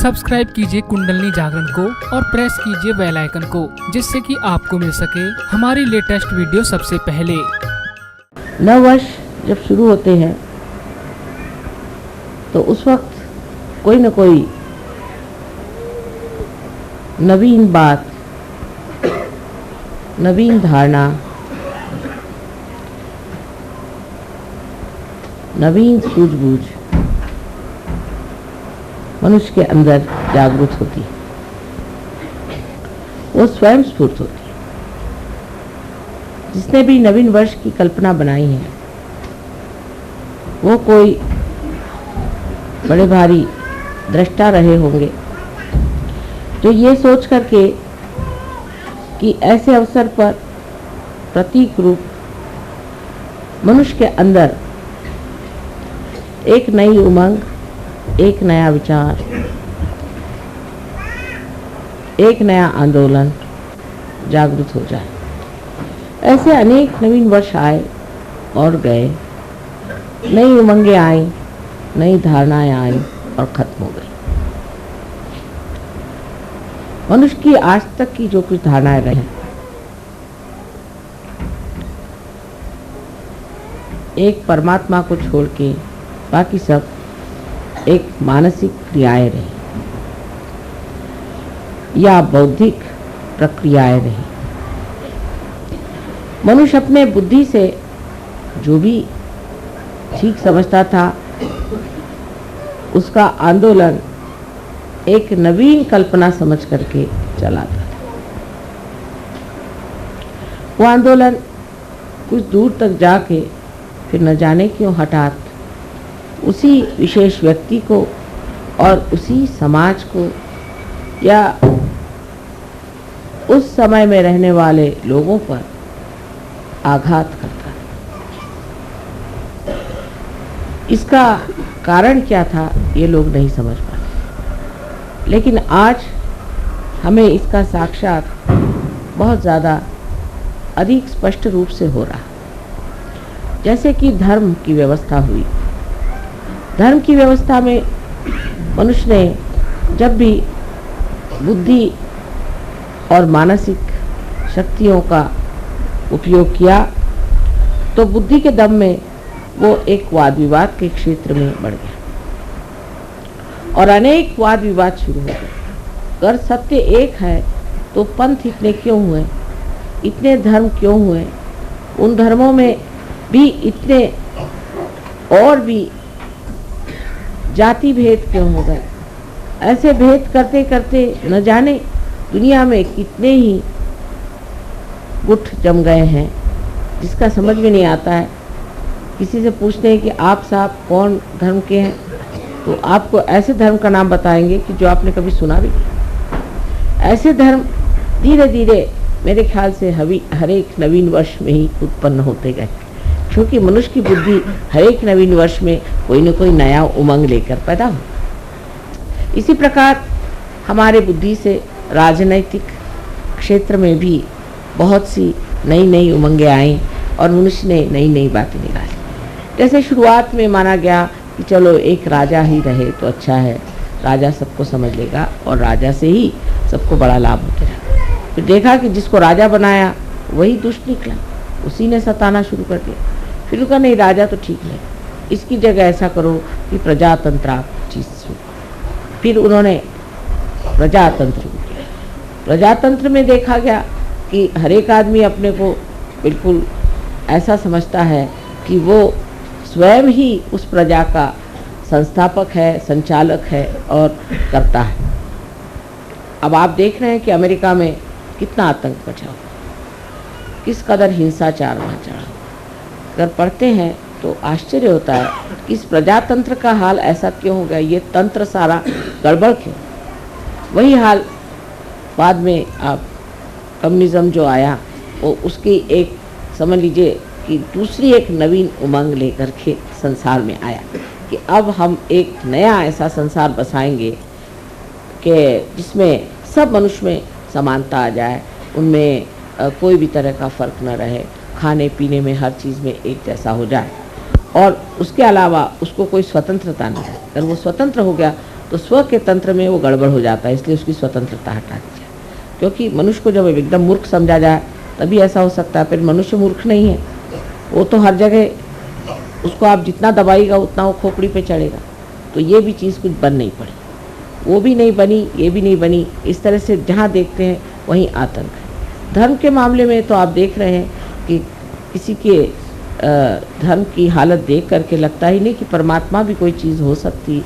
Subscribe कीजिए कुंडलनी जागरण को और प्रेस कीजिए बेल आइकन को, जिससे कि आपको मिल सके हमारी लेटेस्ट वीडियो सबसे पहले। नव वर्ष जब शुरू होते हैं तो उस वक्त कोई न कोई नवीन बात, नवीन धारणा, नवीन सूझबूझ मनुष्य के अंदर जागृत होती है। वो स्वयं स्फूर्त होती है। जिसने भी नवीन वर्ष की कल्पना बनाई है वो कोई बड़े भारी दृष्टा रहे होंगे जो ये सोच करके कि ऐसे अवसर पर प्रतीक रूप मनुष्य के अंदर एक नई उमंग, एक नया विचार, एक नया आंदोलन जागृत हो जाए। ऐसे अनेक नवीन वर्ष आए और गए, नई उमंगें आई, नई धारणाएं आई और खत्म हो गई। मनुष्य की आज तक की जो कुछ धारणाएं रही, एक परमात्मा को छोड़ के बाकी सब एक मानसिक क्रियाएं रही या बौद्धिक प्रक्रियाएं रही। मनुष्य अपने बुद्धि से जो भी ठीक समझता था उसका आंदोलन एक नवीन कल्पना समझ करके चलाता था। वो आंदोलन कुछ दूर तक जाके फिर न जाने क्यों हठात उसी विशेष व्यक्ति को और उसी समाज को या उस समय में रहने वाले लोगों पर आघात करता है। इसका कारण क्या था ये लोग नहीं समझ पाते, लेकिन आज हमें इसका साक्षात बहुत ज़्यादा अधिक स्पष्ट रूप से हो रहा। जैसे कि धर्म की व्यवस्था हुई। धर्म की व्यवस्था में मनुष्य ने जब भी बुद्धि और मानसिक शक्तियों का उपयोग किया तो बुद्धि के दम में वो एक वाद विवाद के क्षेत्र में बढ़ गया और अनेक वाद विवाद शुरू हो गए। अगर सत्य एक है तो पंथ इतने क्यों हुए, इतने धर्म क्यों हुए, उन धर्मों में भी इतने और भी जाति भेद क्यों हो गए। ऐसे भेद करते करते न जाने दुनिया में कितने ही गुट जम गए हैं जिसका समझ में नहीं आता है। किसी से पूछते हैं कि आप साहब कौन धर्म के हैं तो आपको ऐसे धर्म का नाम बताएंगे कि जो आपने कभी सुना भी नहीं। ऐसे धर्म धीरे धीरे मेरे ख्याल से हर एक नवीन वर्ष में ही उत्पन्न होते गए, क्योंकि मनुष्य की बुद्धि हर एक नवीन वर्ष में कोई न कोई नया उमंग लेकर पैदा हो। इसी प्रकार हमारे बुद्धि से राजनैतिक क्षेत्र में भी बहुत सी नई नई उमंगें आई और मनुष्य ने नई नई बातें निकाली। जैसे शुरुआत में माना गया कि चलो एक राजा ही रहे तो अच्छा है, राजा सबको समझ लेगा और राजा से ही सबको बड़ा लाभ होता है। फिर देखा कि जिसको राजा बनाया वही दुष्ट निकला, उसी ने सताना शुरू कर दिया। फिर कहा नहीं, राजा तो ठीक है, इसकी जगह ऐसा करो कि प्रजातंत्र आप चीज़ शुरू। फिर उन्होंने प्रजातंत्र किया। प्रजातंत्र में देखा गया कि हर एक आदमी अपने को बिल्कुल ऐसा समझता है कि वो स्वयं ही उस प्रजा का संस्थापक है, संचालक है और करता है। अब आप देख रहे हैं कि अमेरिका में कितना आतंक मचा हुआ, किस कदर हिंसाचार वहाँ चढ़ा। अगर पढ़ते हैं तो आश्चर्य होता है कि इस प्रजातंत्र का हाल ऐसा क्यों हो गया, ये तंत्र सारा गड़बड़ क्यों। वही हाल बाद में आप कम्युनिज्म जो आया वो उसकी एक समझ लीजिए कि दूसरी एक नवीन उमंग लेकर के संसार में आया कि अब हम एक नया ऐसा संसार बसाएंगे कि जिसमें सब मनुष्य में समानता आ जाए, उनमें कोई भी तरह का फ़र्क न रहे, खाने पीने में हर चीज़ में एक जैसा हो जाए और उसके अलावा उसको कोई स्वतंत्रता नहीं है। अगर वो स्वतंत्र हो गया तो स्व के तंत्र में वो गड़बड़ हो जाता है, इसलिए उसकी स्वतंत्रता हटा दी जाए। क्योंकि मनुष्य को जब एकदम मूर्ख समझा जाए तभी ऐसा हो सकता है। फिर मनुष्य मूर्ख नहीं है, वो तो हर जगह उसको आप जितना दबाएगा उतना वो खोपड़ी पे चढ़ेगा। तो ये भी चीज़ कुछ बन नहीं पड़ी, वो भी नहीं बनी, ये भी नहीं बनी। इस तरह से जहाँ देखते हैं वहीं आतंक है। धर्म के मामले में तो आप देख रहे हैं कि किसी के धर्म की हालत देख करके लगता ही नहीं कि परमात्मा भी कोई चीज़ हो सकती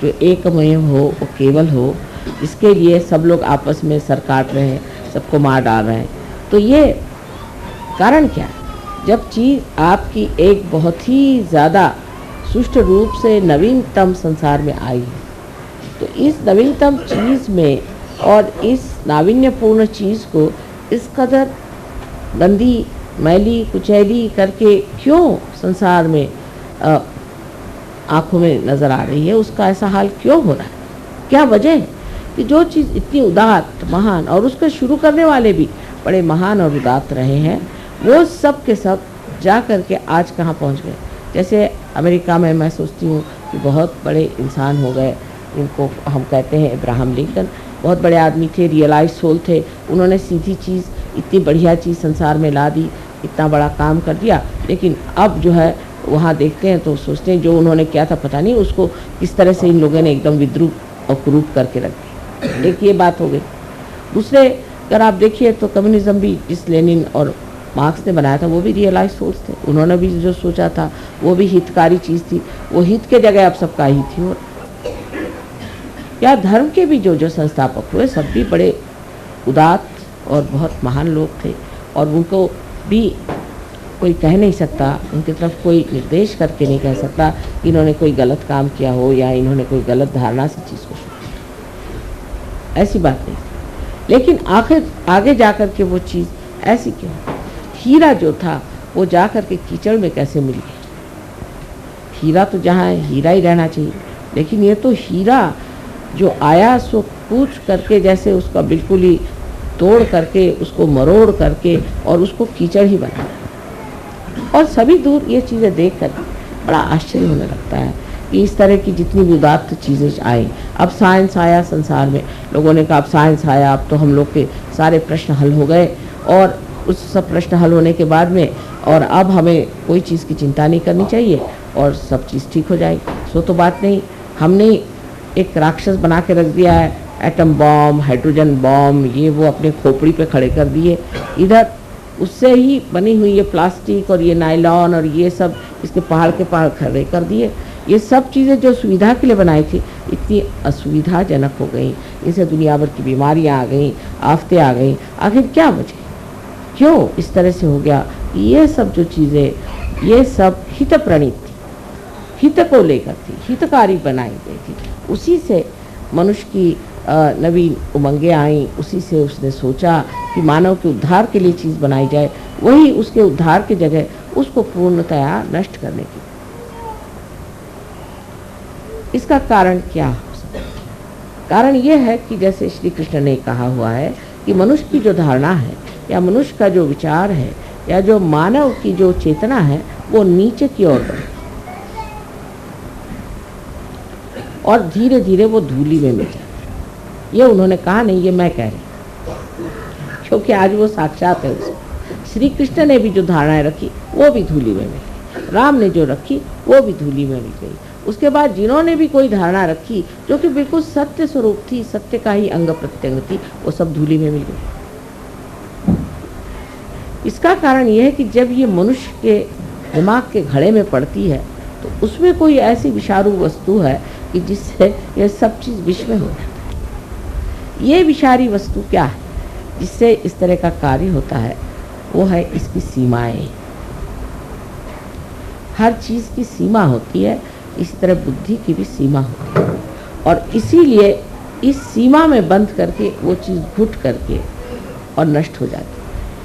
जो एकमय हो, वो केवल हो, इसके लिए सब लोग आपस में सर काट रहे हैं, सबको मार डाल रहे हैं। तो ये कारण क्या है? जब चीज़ आपकी एक बहुत ही ज़्यादा सुष्ठु रूप से नवीनतम संसार में आई है, तो इस नवीनतम चीज़ में और इस नावीन्यपूर्ण चीज़ को इस कदर गंदी, मैली, कुचैली करके क्यों संसार में आँखों में नज़र आ रही है, उसका ऐसा हाल क्यों हो रहा है? क्या वजह है कि जो चीज़ इतनी उदात्त, महान, और उसको शुरू करने वाले भी बड़े महान और उदात्त रहे हैं, वो सब के सब जा कर के आज कहाँ पहुँच गए? जैसे अमेरिका में मैं सोचती हूँ कि बहुत बड़े इंसान हो गए, इनको हम कहते हैं अब्राहम लिंकन। बहुत बड़े आदमी थे, रियलाइज सोल थे, उन्होंने सीधी चीज़, इतनी बढ़िया चीज़ संसार में ला दी, इतना बड़ा काम कर दिया। लेकिन अब जो है वहाँ देखते हैं तो सोचते हैं जो उन्होंने किया था पता नहीं उसको किस तरह से इन लोगों ने एकदम विद्रूप और कुरूप करके रख दिया। एक ये बात हो गई। दूसरे अगर आप देखिए तो कम्युनिज्म भी जिस लेनिन और मार्क्स ने बनाया था वो भी रियलाइज सोच थे, उन्होंने भी जो सोचा था वो भी हितकारी चीज़ थी, वो हित के जगह अब सबका ही थी। और या धर्म के भी जो संस्थापक हुए सब भी बड़े उदात्त और बहुत महान लोग थे, और उनको भी कोई कह नहीं सकता, उनकी तरफ कोई निर्देश करके नहीं कह सकता कि इन्होंने कोई गलत काम किया हो या इन्होंने कोई गलत धारणा से चीज़ को सोचा, ऐसी बात नहीं। लेकिन आगे जा कर के वो चीज़ ऐसी क्यों? हीरा जो था वो जा कर के कीचड़ में कैसे मिल गया? हीरा तो जहाँ है हीरा ही रहना चाहिए, लेकिन ये तो हीरा जो आया सो कूच करके, जैसे उसका बिल्कुल ही तोड़ करके, उसको मरोड़ करके और उसको कीचड़ ही बना। और सभी दूर ये चीज़ें देख कर बड़ा आश्चर्य होने लगता है कि इस तरह की जितनी भी उदात्त चीज़ें आई। अब साइंस आया संसार में, लोगों ने कहा अब साइंस आया, अब तो हम लोग के सारे प्रश्न हल हो गए, और उस सब प्रश्न हल होने के बाद में और अब हमें कोई चीज़ की चिंता नहीं करनी चाहिए और सब चीज़ ठीक हो जाएगी। सो तो बात नहीं, हमने एक राक्षस बना के रख दिया है, एटम बॉम्ब, हाइड्रोजन बॉम्ब, ये वो अपने खोपड़ी पे खड़े कर दिए। इधर उससे ही बनी हुई ये प्लास्टिक और ये नायलॉन और ये सब इसके पहाड़ के पहाड़ खड़े कर दिए। ये सब चीज़ें जो सुविधा के लिए बनाई थी इतनी असुविधाजनक हो गई, इनसे दुनिया भर की बीमारियां आ गई, आफतें आ गई। आखिर क्या वजह, क्यों इस तरह से हो गया? ये सब जो चीज़ें ये सब हित प्रणीत थी, हित को लेकर थी, हितकारी बनाई गई थी। उसी से मनुष्य की नवीन उमंगें आई, उसी से उसने सोचा कि मानव के उद्धार के लिए चीज़ बनाई जाए, वही उसके उद्धार की जगह उसको पूर्णतया नष्ट करने की। इसका कारण क्या हो सकता है? कारण यह है कि जैसे श्री कृष्ण ने कहा हुआ है कि मनुष्य की जो धारणा है या मनुष्य का जो विचार है या जो मानव की जो चेतना है वो नीचे की ओर बढ़े और धीरे धीरे वो धूली में मिल जाए। ये उन्होंने कहा नहीं, ये मैं कह रही, क्योंकि आज वो साक्षात है उसको। श्री कृष्ण ने भी जो धारणाएं रखी वो भी धूली में मिल गई, राम ने जो रखी वो भी धूली में मिल गई। उसके बाद जिन्होंने भी कोई धारणा रखी जो कि बिल्कुल सत्य स्वरूप थी, सत्य का ही अंग प्रत्यंग थी, वो सब धूली में मिल गई। इसका कारण यह है कि जब ये मनुष्य के दिमाग के घड़े में पड़ती है तो उसमें कोई ऐसी विषारू वस्तु है कि जिससे यह सब चीज़ विष में हो जाता है। ये विषारी वस्तु क्या है जिससे इस तरह का कार्य होता है? वो है इसकी सीमाएं। हर चीज़ की सीमा होती है, इसी तरह बुद्धि की भी सीमा होती है, और इसीलिए इस सीमा में बंद करके वो चीज़ घुट करके और नष्ट हो जाती है।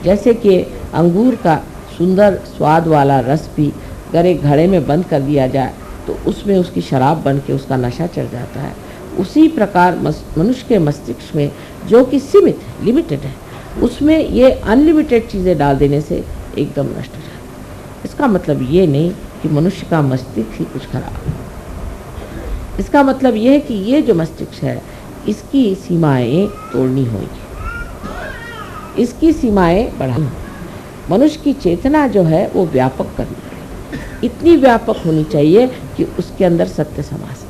जैसे कि अंगूर का सुंदर स्वाद वाला रस भी अगर एक घड़े में बंद कर दिया जाए तो उसमें उसकी शराब बन के उसका नशा चढ़ जाता है। उसी प्रकार मनुष्य के मस्तिष्क में जो कि सीमित है, लिमिटेड है, उसमें ये अनलिमिटेड चीज़ें डाल देने से एकदम नष्ट हो जाता है। इसका मतलब ये नहीं कि मनुष्य का मस्तिष्क ही कुछ खराब है। इसका मतलब ये है कि ये जो मस्तिष्क है इसकी सीमाएं तोड़नी होगी, इसकी सीमाएं बढ़ानी। मनुष्य की चेतना जो है वो व्यापक करनी, इतनी व्यापक होनी चाहिए कि उसके अंदर सत्य समा सके।